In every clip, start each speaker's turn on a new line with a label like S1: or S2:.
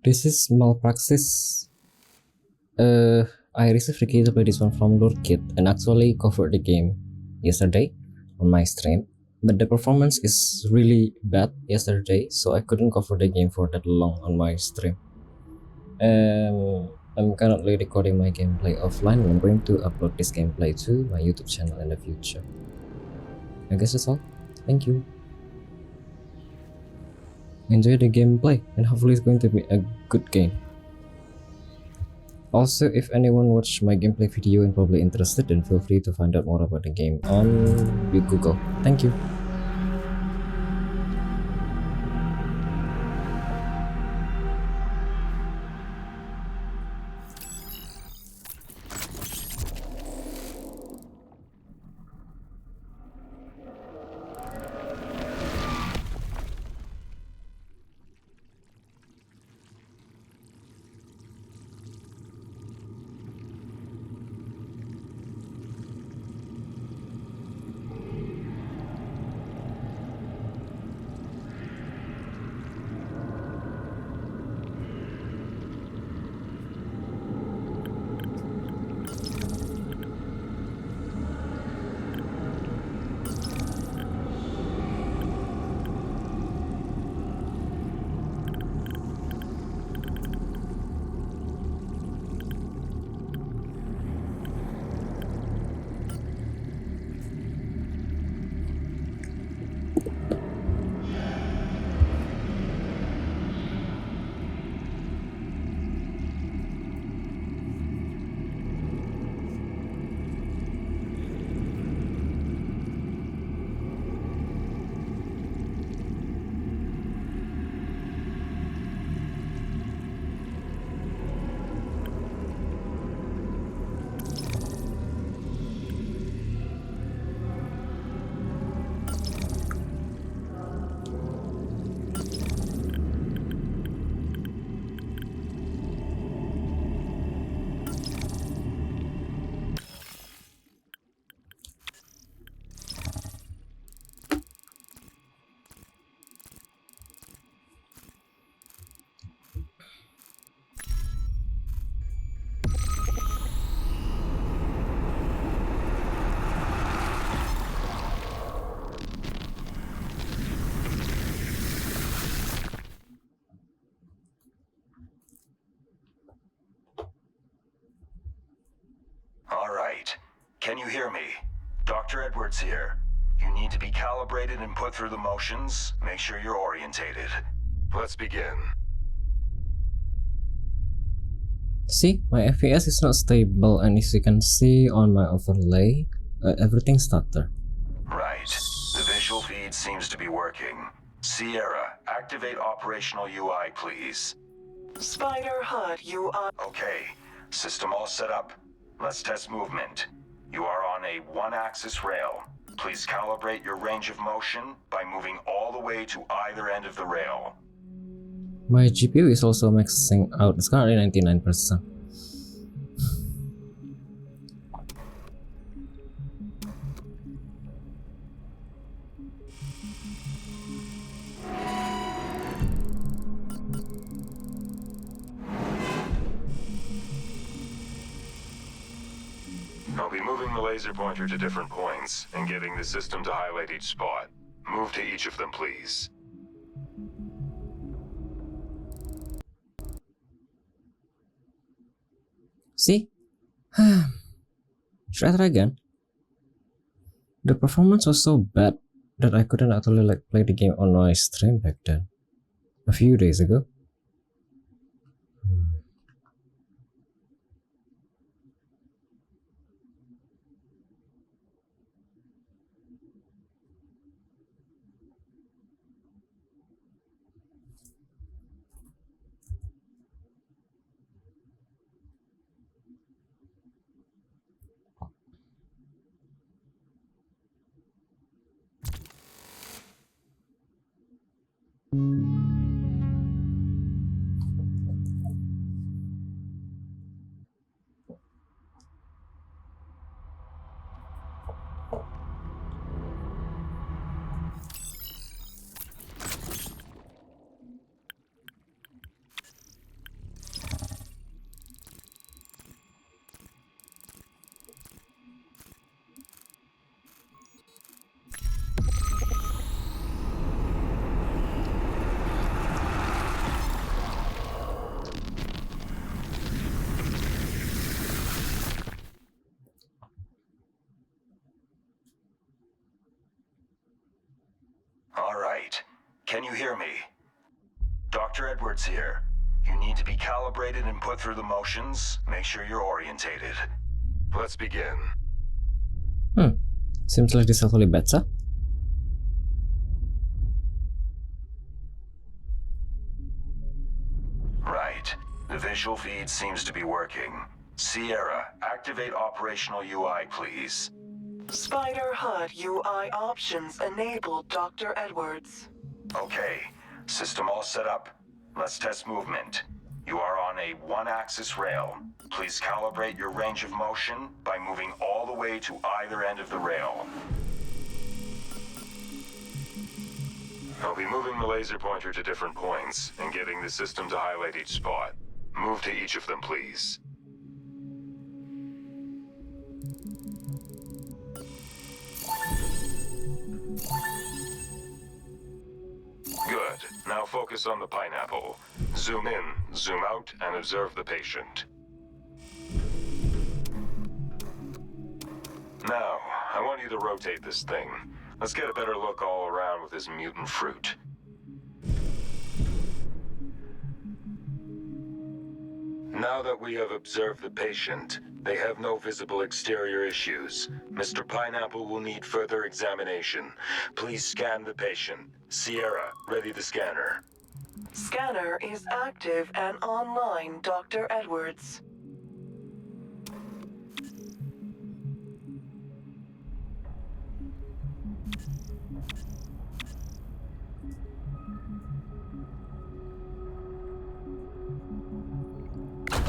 S1: This is Malpraxis. I received the key to play this one from Lord Kid and actually covered the game yesterday on my stream. But the performance is really bad yesterday, so I couldn't cover the game for that long on my stream. I'm currently recording my gameplay offline and I'm going to upload this gameplay to my YouTube channel in the future. I guess that's all. Thank you. Enjoy the gameplay and hopefully it's going to be a good game. Also, if anyone watched my gameplay video and probably interested, then feel free to find out more about the game on Google. Thank you.
S2: Can you hear me? Dr. Edwards here. You need to be calibrated and put through the motions. Make sure you're orientated. Let's begin.
S1: See, my FPS is not stable, and as you can see on my overlay, everything stutter.
S2: Right. The visual feed seems to be working. Sierra, activate operational UI, please.
S3: Spider HUD UI.
S2: Okay. System all set up. Let's test movement. You are on a one-axis rail. Please calibrate your range of motion by moving all the way to either end of the rail.
S1: My GPU is also maxing out. It's currently 99%.
S2: I'll be moving the laser pointer to different points and getting the system to highlight each spot. Move to each of them, please.
S1: See? Should I try again? The performance was so bad that I couldn't actually play the game on my stream back then. A few days ago.
S2: can you hear me? Dr. Edwards here. You need to be calibrated and put through the motions. Make sure you're orientated. Let's begin.
S1: Seems like this is actually better.
S2: Right. The visual feed seems to be working. Sierra, activate operational UI, please.
S3: Spider HUD UI options enabled, Dr. Edwards.
S2: Okay. System all set up. Let's test movement. You are on a one-axis rail. Please calibrate your range of motion by moving all the way to either end of the rail. I'll be moving the laser pointer to different points and getting the system to highlight each spot. Move to each of them, please. Good. Now focus on the pineapple. Zoom in, zoom out, and observe the patient. Now, I want you to rotate this thing. Let's get a better look all around with this mutant fruit. Now that we have observed the patient, they have no visible exterior issues. Mr. Pineapple will need further examination. Please scan the patient. Sierra, ready the scanner.
S3: Scanner is active and online, Dr. Edwards.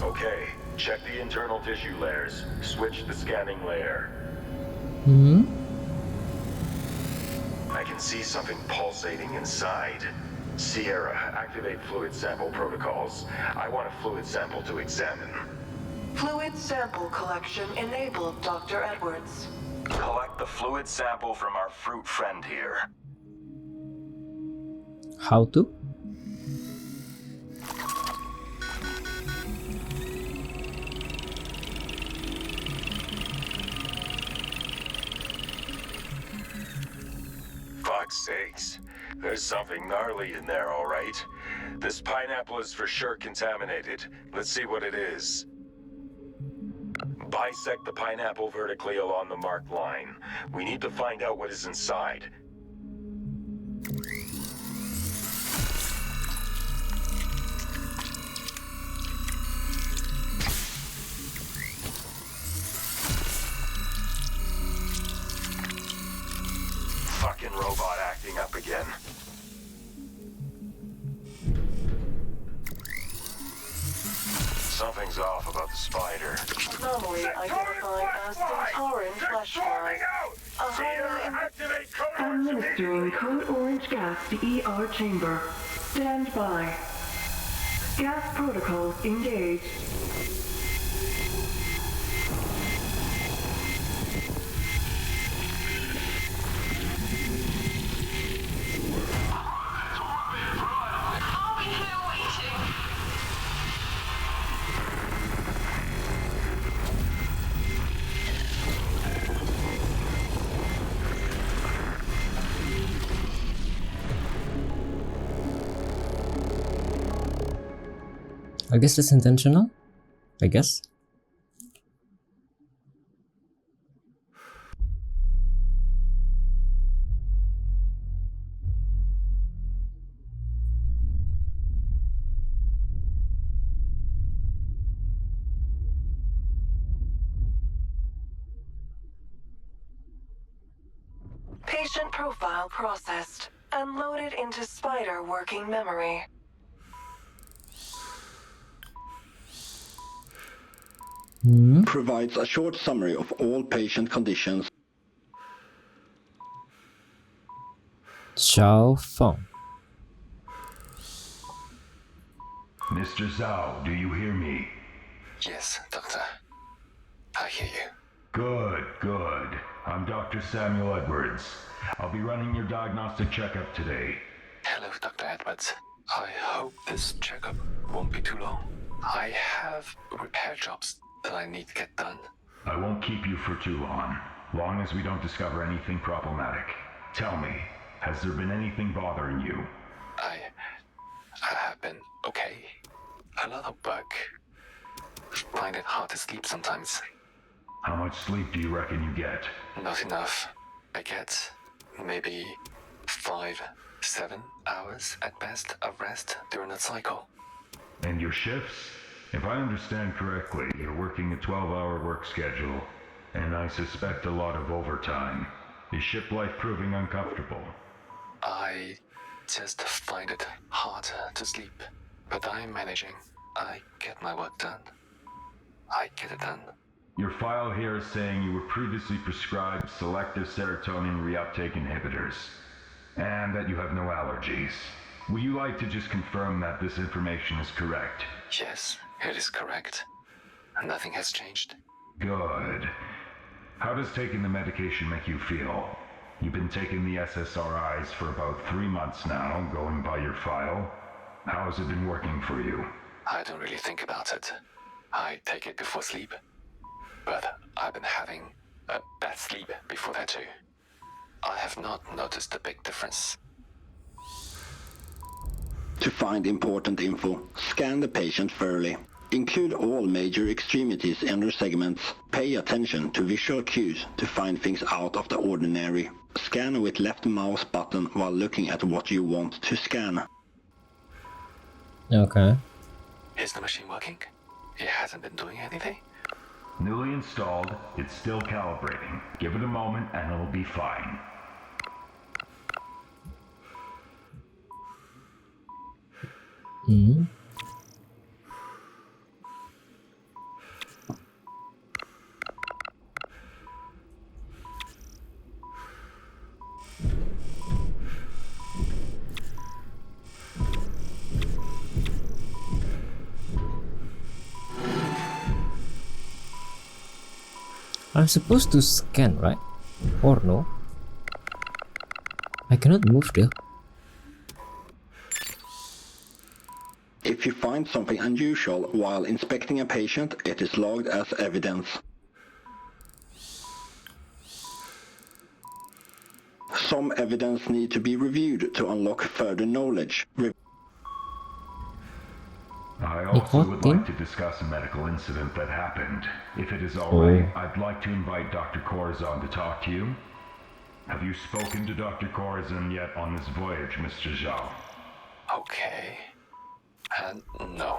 S2: Okay, check the internal tissue layers. Switch the scanning layer. I can see something pulsating inside. Sierra, activate fluid sample protocols. I want a fluid sample to examine.
S3: Fluid sample collection enabled, Dr. Edwards.
S2: Collect the fluid sample from our fruit friend here.
S1: How to?
S2: Fuck's sakes. There's something gnarly in there, all right. This pineapple is for sure contaminated. Let's see what it is. Bisect the pineapple vertically along the marked line. We need to find out what is inside. Fucking robot acting up again. Something's off about the spider.
S3: Anomaly identified as Centauran flesh fly. A highly administering code orange gas to ER chamber. Stand by. Gas protocols engaged.
S1: I guess it's intentional. I guess.
S3: Patient profile processed and loaded into Spider working memory.
S4: Provides a short summary of all patient conditions.
S1: Xiaovv.
S2: Mr. Zhao, do you hear me?
S5: Yes, Doctor. I hear you.
S2: Good, good. I'm Dr. Samuel Edwards. I'll be running your diagnostic checkup today.
S5: Hello, Dr. Edwards. I hope this checkup won't be too long. I have repair jobs that I need to get done.
S2: I won't keep you for too long as we don't discover anything problematic. Tell me, has there been anything bothering you?
S5: I have been okay. A lot of work. Find it hard to sleep sometimes.
S6: How much sleep do you reckon you get?
S5: Not enough. I get maybe 5, 7 hours at best of rest during the cycle.
S6: And your shifts? If I understand correctly, you're working a 12-hour work schedule, and I suspect a lot of overtime. Is ship life proving uncomfortable?
S5: I just find it hard to sleep, but I'm managing. I get my work done. I get it done.
S6: Your file here is saying you were previously prescribed selective serotonin reuptake inhibitors, and that you have no allergies. Would you like to just confirm that this information is correct?
S5: Yes, it is correct. Nothing has changed.
S6: Good. How does taking the medication make you feel? You've been taking the SSRIs for about 3 months now, going by your file. How has it been working for you?
S5: I don't really think about it. I take it before sleep. But I've been having a bad sleep before that too. I have not noticed a big difference.
S4: To find important info, scan the patient thoroughly. Include all major extremities and their segments. Pay attention to visual cues to find things out of the ordinary. Scan with left mouse button while looking at what you want to scan.
S1: Okay.
S5: Is the machine working? It hasn't been doing anything?
S6: Newly installed, it's still calibrating. Give it a moment and it'll be fine.
S1: Hmm. I'm supposed to scan, right? Or no? I cannot move there.
S4: If you find something unusual while inspecting a patient, it is logged as evidence. Some evidence need to be reviewed to unlock further knowledge.
S6: I also would
S1: Team?
S6: like to discuss a medical incident that happened. If it is alright, I'd like to invite Dr. Corazon to talk to you. Have you spoken to Dr. Corazon yet on this voyage, Mr. Xiaovv?
S5: Okay. No.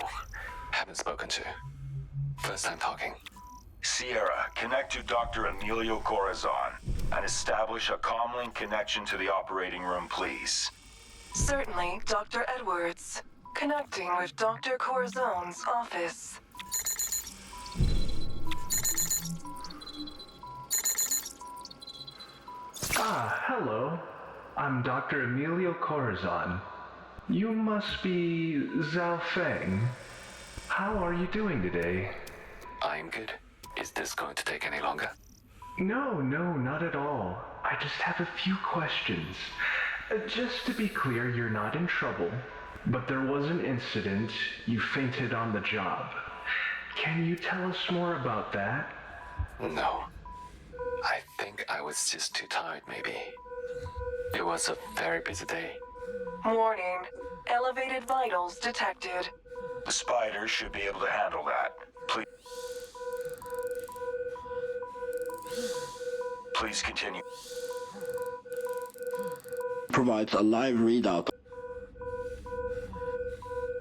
S5: Haven't spoken to. First time talking.
S2: Sierra, connect to Dr. Emilio Corazon and establish a comlink connection to the operating room, please.
S3: Certainly, Dr. Edwards. Connecting with Dr. Corazon's office.
S7: Hello. I'm Dr. Emilio Corazon. You must be Zhao Feng. How are you doing today?
S5: I'm good. Is this going to take any longer?
S7: No, not at all. I just have a few questions. Just to be clear, you're not in trouble. But there was an incident. You fainted on the job. Can you tell us more about that?
S5: No. I think I was just too tired, maybe. It was a very busy day.
S3: Warning. Elevated vitals detected.
S2: The spider should be able to handle that. Please continue.
S4: Provides a live readout.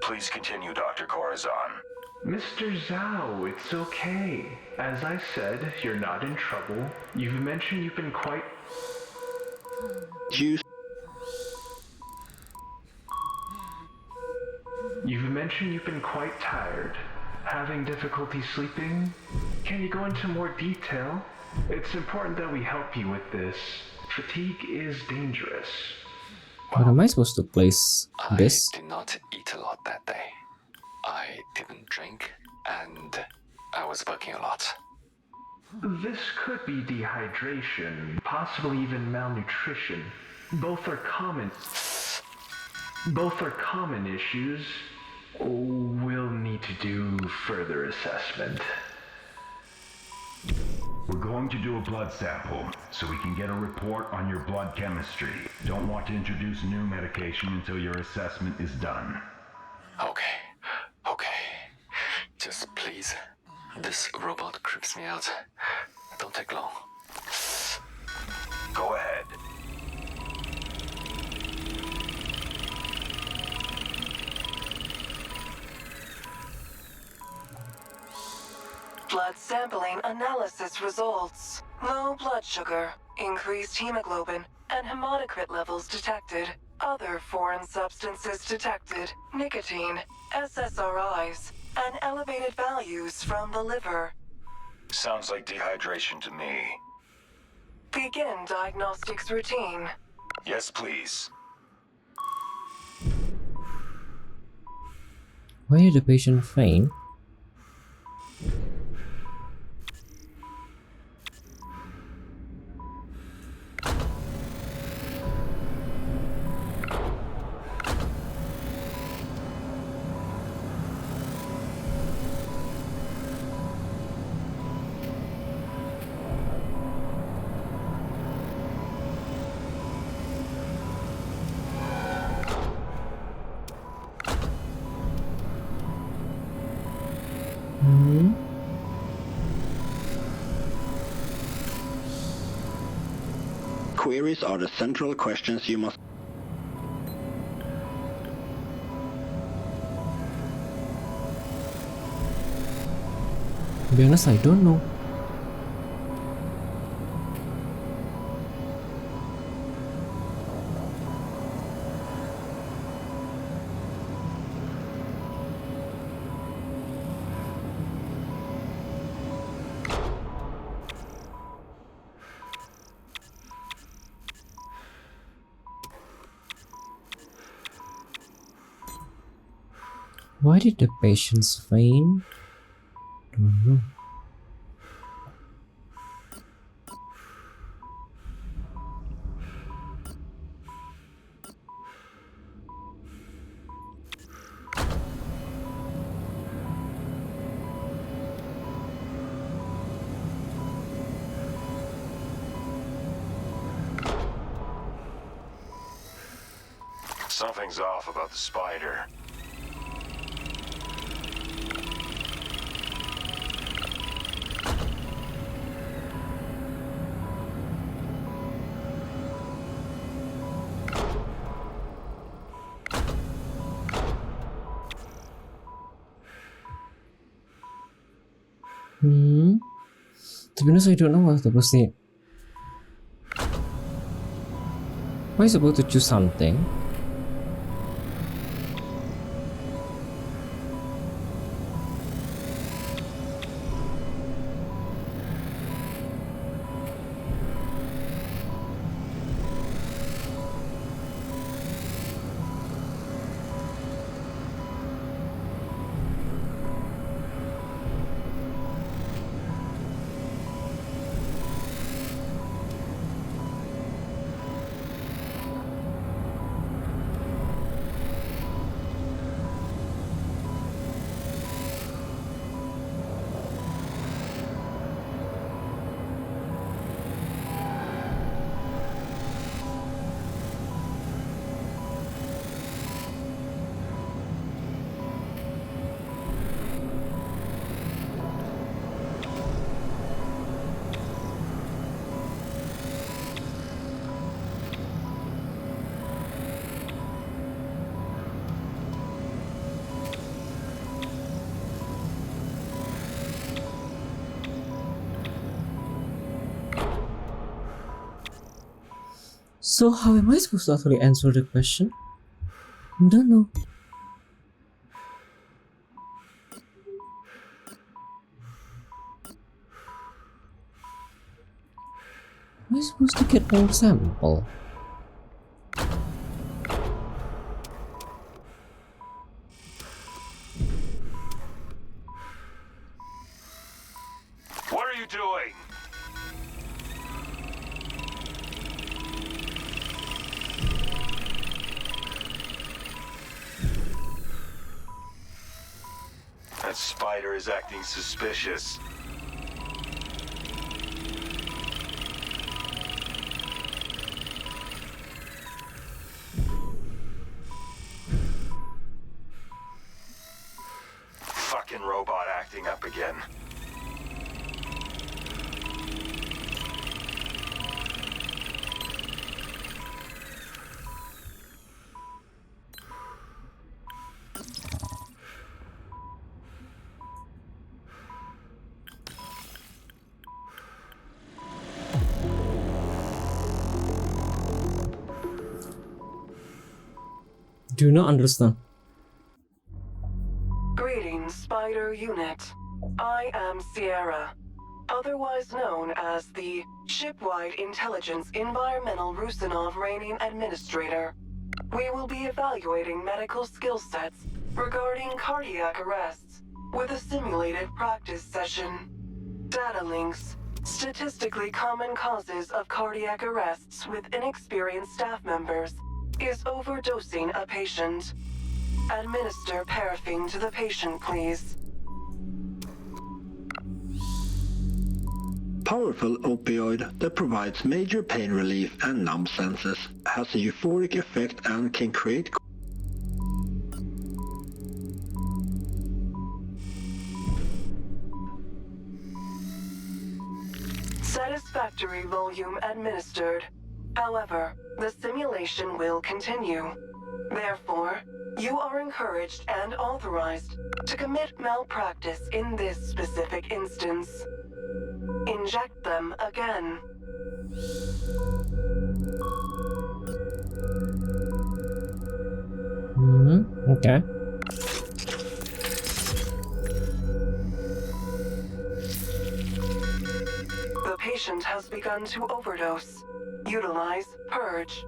S2: Please continue, Dr. Corazon.
S7: Mr. Zhao, it's okay. As I said, you're not in trouble. You've mentioned you've been quite... You've mentioned you've been quite tired. Having difficulty sleeping? Can you go into more detail? It's important that we help you with this. Fatigue is dangerous.
S1: How am I supposed to place this?
S5: I did not eat a lot that day. I didn't drink, and I was working a lot.
S7: This could be dehydration, possibly even malnutrition. Both are common issues. We'll need to do further assessment.
S6: We're going to do a blood sample, so we can get a report on your blood chemistry. Don't want to introduce new medication until your assessment is done.
S5: Okay. Just please. This robot creeps me out. Don't take long.
S2: Go ahead.
S3: Blood sampling analysis results. Low blood sugar, increased hemoglobin, and hematocrit levels detected. Other foreign substances detected. Nicotine, SSRIs, and elevated values from the liver.
S2: Sounds like dehydration to me.
S3: Begin diagnostics routine.
S2: Yes, please.
S1: Why did the patient faint?
S4: Queries are the central questions you must.
S1: To be honest, I don't know. Why did the patients faint? Don't know.
S2: Something's off about the spider.
S1: To be honest, I don't know what to proceed. Why is about to choose something? So how am I supposed to actually answer the question? I don't know. Am I supposed to get more sample?
S2: What are you doing? That spider is acting suspicious.
S1: Do not understand.
S3: Greetings, Spider Unit. I am Sierra, otherwise known as the Shipwide Intelligence Environmental Rusinov Reigning Administrator. We will be evaluating medical skill sets regarding cardiac arrests with a simulated practice session. Data links. Statistically common causes of cardiac arrests with inexperienced staff members is overdosing a patient. Administer paraffin to the patient, please.
S4: Powerful opioid that provides major pain relief and numb senses, has a euphoric effect and can create
S3: Satisfactory volume administered. However, the simulation will continue. Therefore, you are encouraged and authorized to commit malpractice in this specific instance. Inject them again.
S1: Okay.
S3: The patient has begun to overdose. Utilize purge.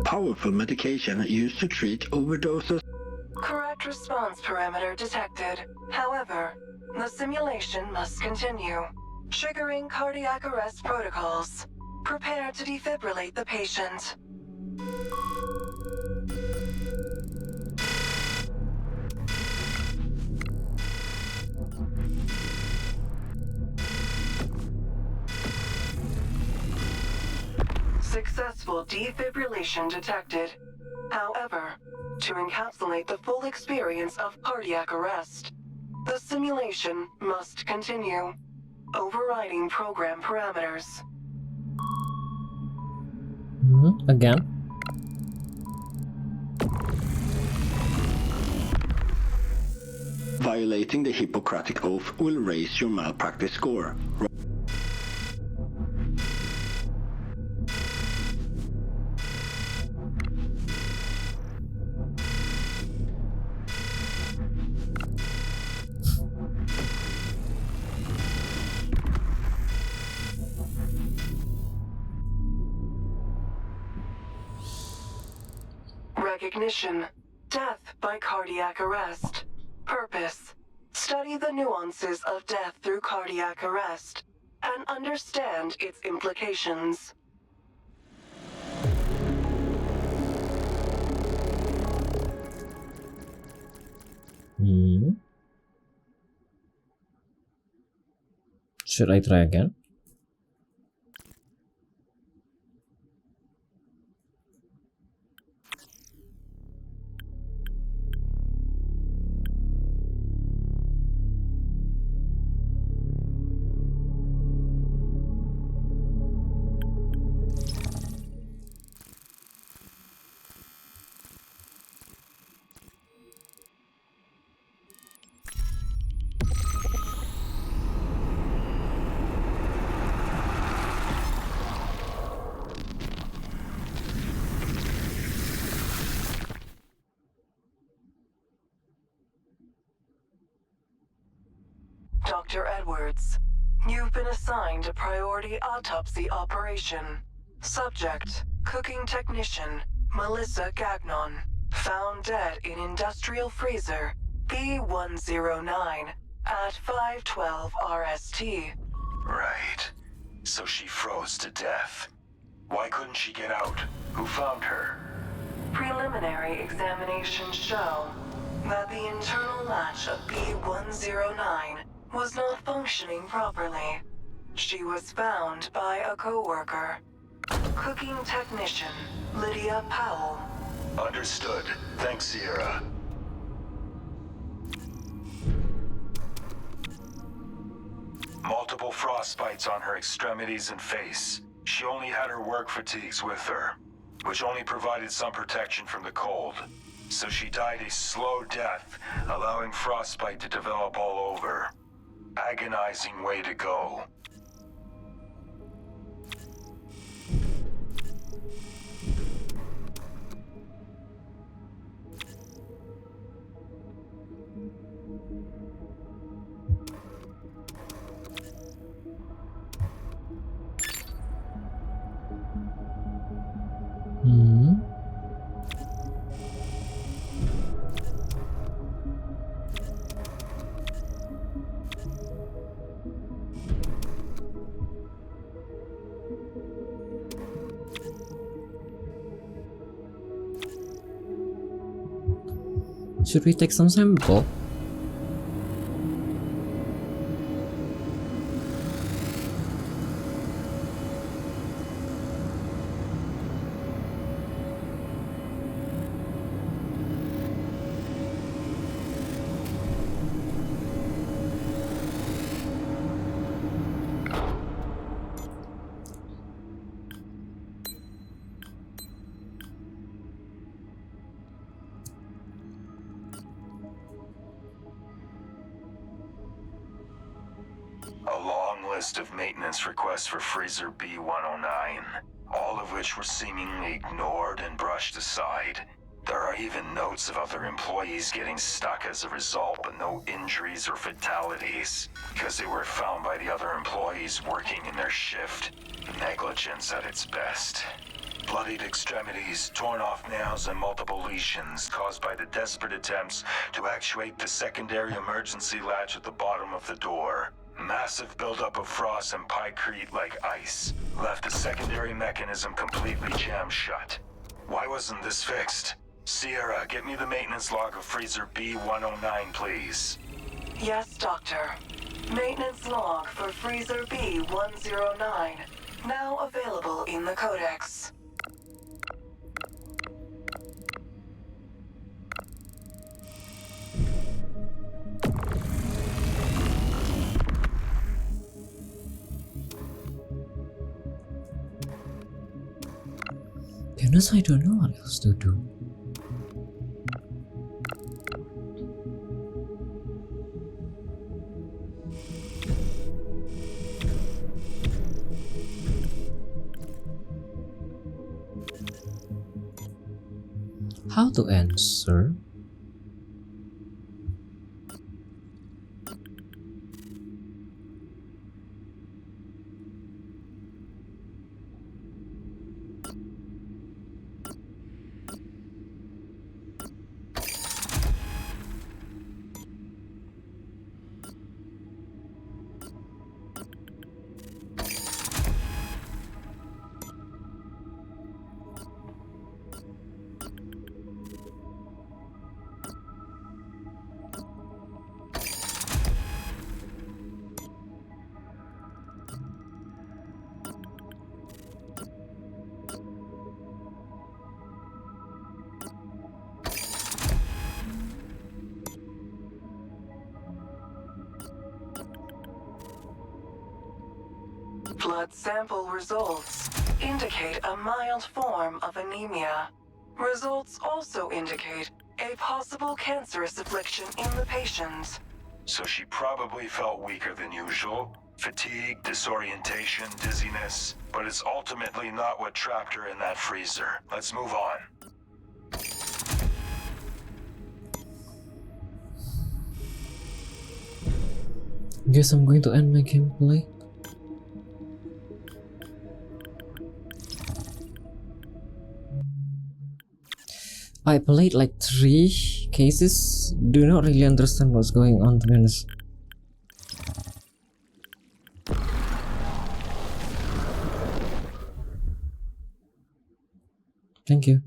S4: powerful medication used to treat overdoses.
S3: Correct response parameter detected. However, the simulation must continue. Triggering cardiac arrest protocols. Prepare to defibrillate the patient. Successful defibrillation detected. However, to encapsulate the full experience of cardiac arrest, the simulation must continue. Overriding program parameters.
S1: Again.
S4: Violating the Hippocratic Oath will raise your malpractice score.
S3: Recognition. Death by cardiac arrest. Purpose. Study the nuances of death through cardiac arrest and understand its implications.
S1: Should I try again?
S3: Dr. Edwards, you've been assigned a priority autopsy operation. Subject, cooking technician, Melissa Gagnon, found dead in industrial freezer B109 at 512 RST.
S2: Right. So she froze to death. Why couldn't she get out? Who found her?
S3: Preliminary examinations show that the internal latch of B109 was not functioning properly. She was found by a co-worker. Cooking technician, Lydia Powell.
S2: Understood. Thanks, Sierra. Multiple frostbites on her extremities and face. She only had her work fatigues with her, which only provided some protection from the cold. So she died a slow death, allowing frostbite to develop all over. Agonizing way to go.
S1: Hmm. Should we take some sample?
S2: A long list of maintenance requests for Freezer B109, all of which were seemingly ignored and brushed aside. There are even notes of other employees getting stuck as a result, but no injuries or fatalities, because they were found by the other employees working in their shift. Negligence at its best. Bloodied extremities, torn off nails, and multiple lesions caused by the desperate attempts to actuate the secondary emergency latch at the bottom of the door. Massive buildup of frost and pykrete like ice left the secondary mechanism completely jammed shut. Why wasn't this fixed? Sierra, get me the maintenance log of Freezer B109, please.
S3: Yes, Doctor. Maintenance log for Freezer B109. Now available in the Codex.
S1: Be honest, I don't know what else to do. How to answer?
S3: Blood sample results indicate a mild form of anemia. Results also indicate a possible cancerous affliction in the patient.
S2: So she probably felt weaker than usual. Fatigue, disorientation, dizziness. But it's ultimately not what trapped her in that freezer. Let's move on.
S1: Guess I'm going to end my gameplay. I played like 3 cases, do not really understand what's going on, to be honest. Thank you.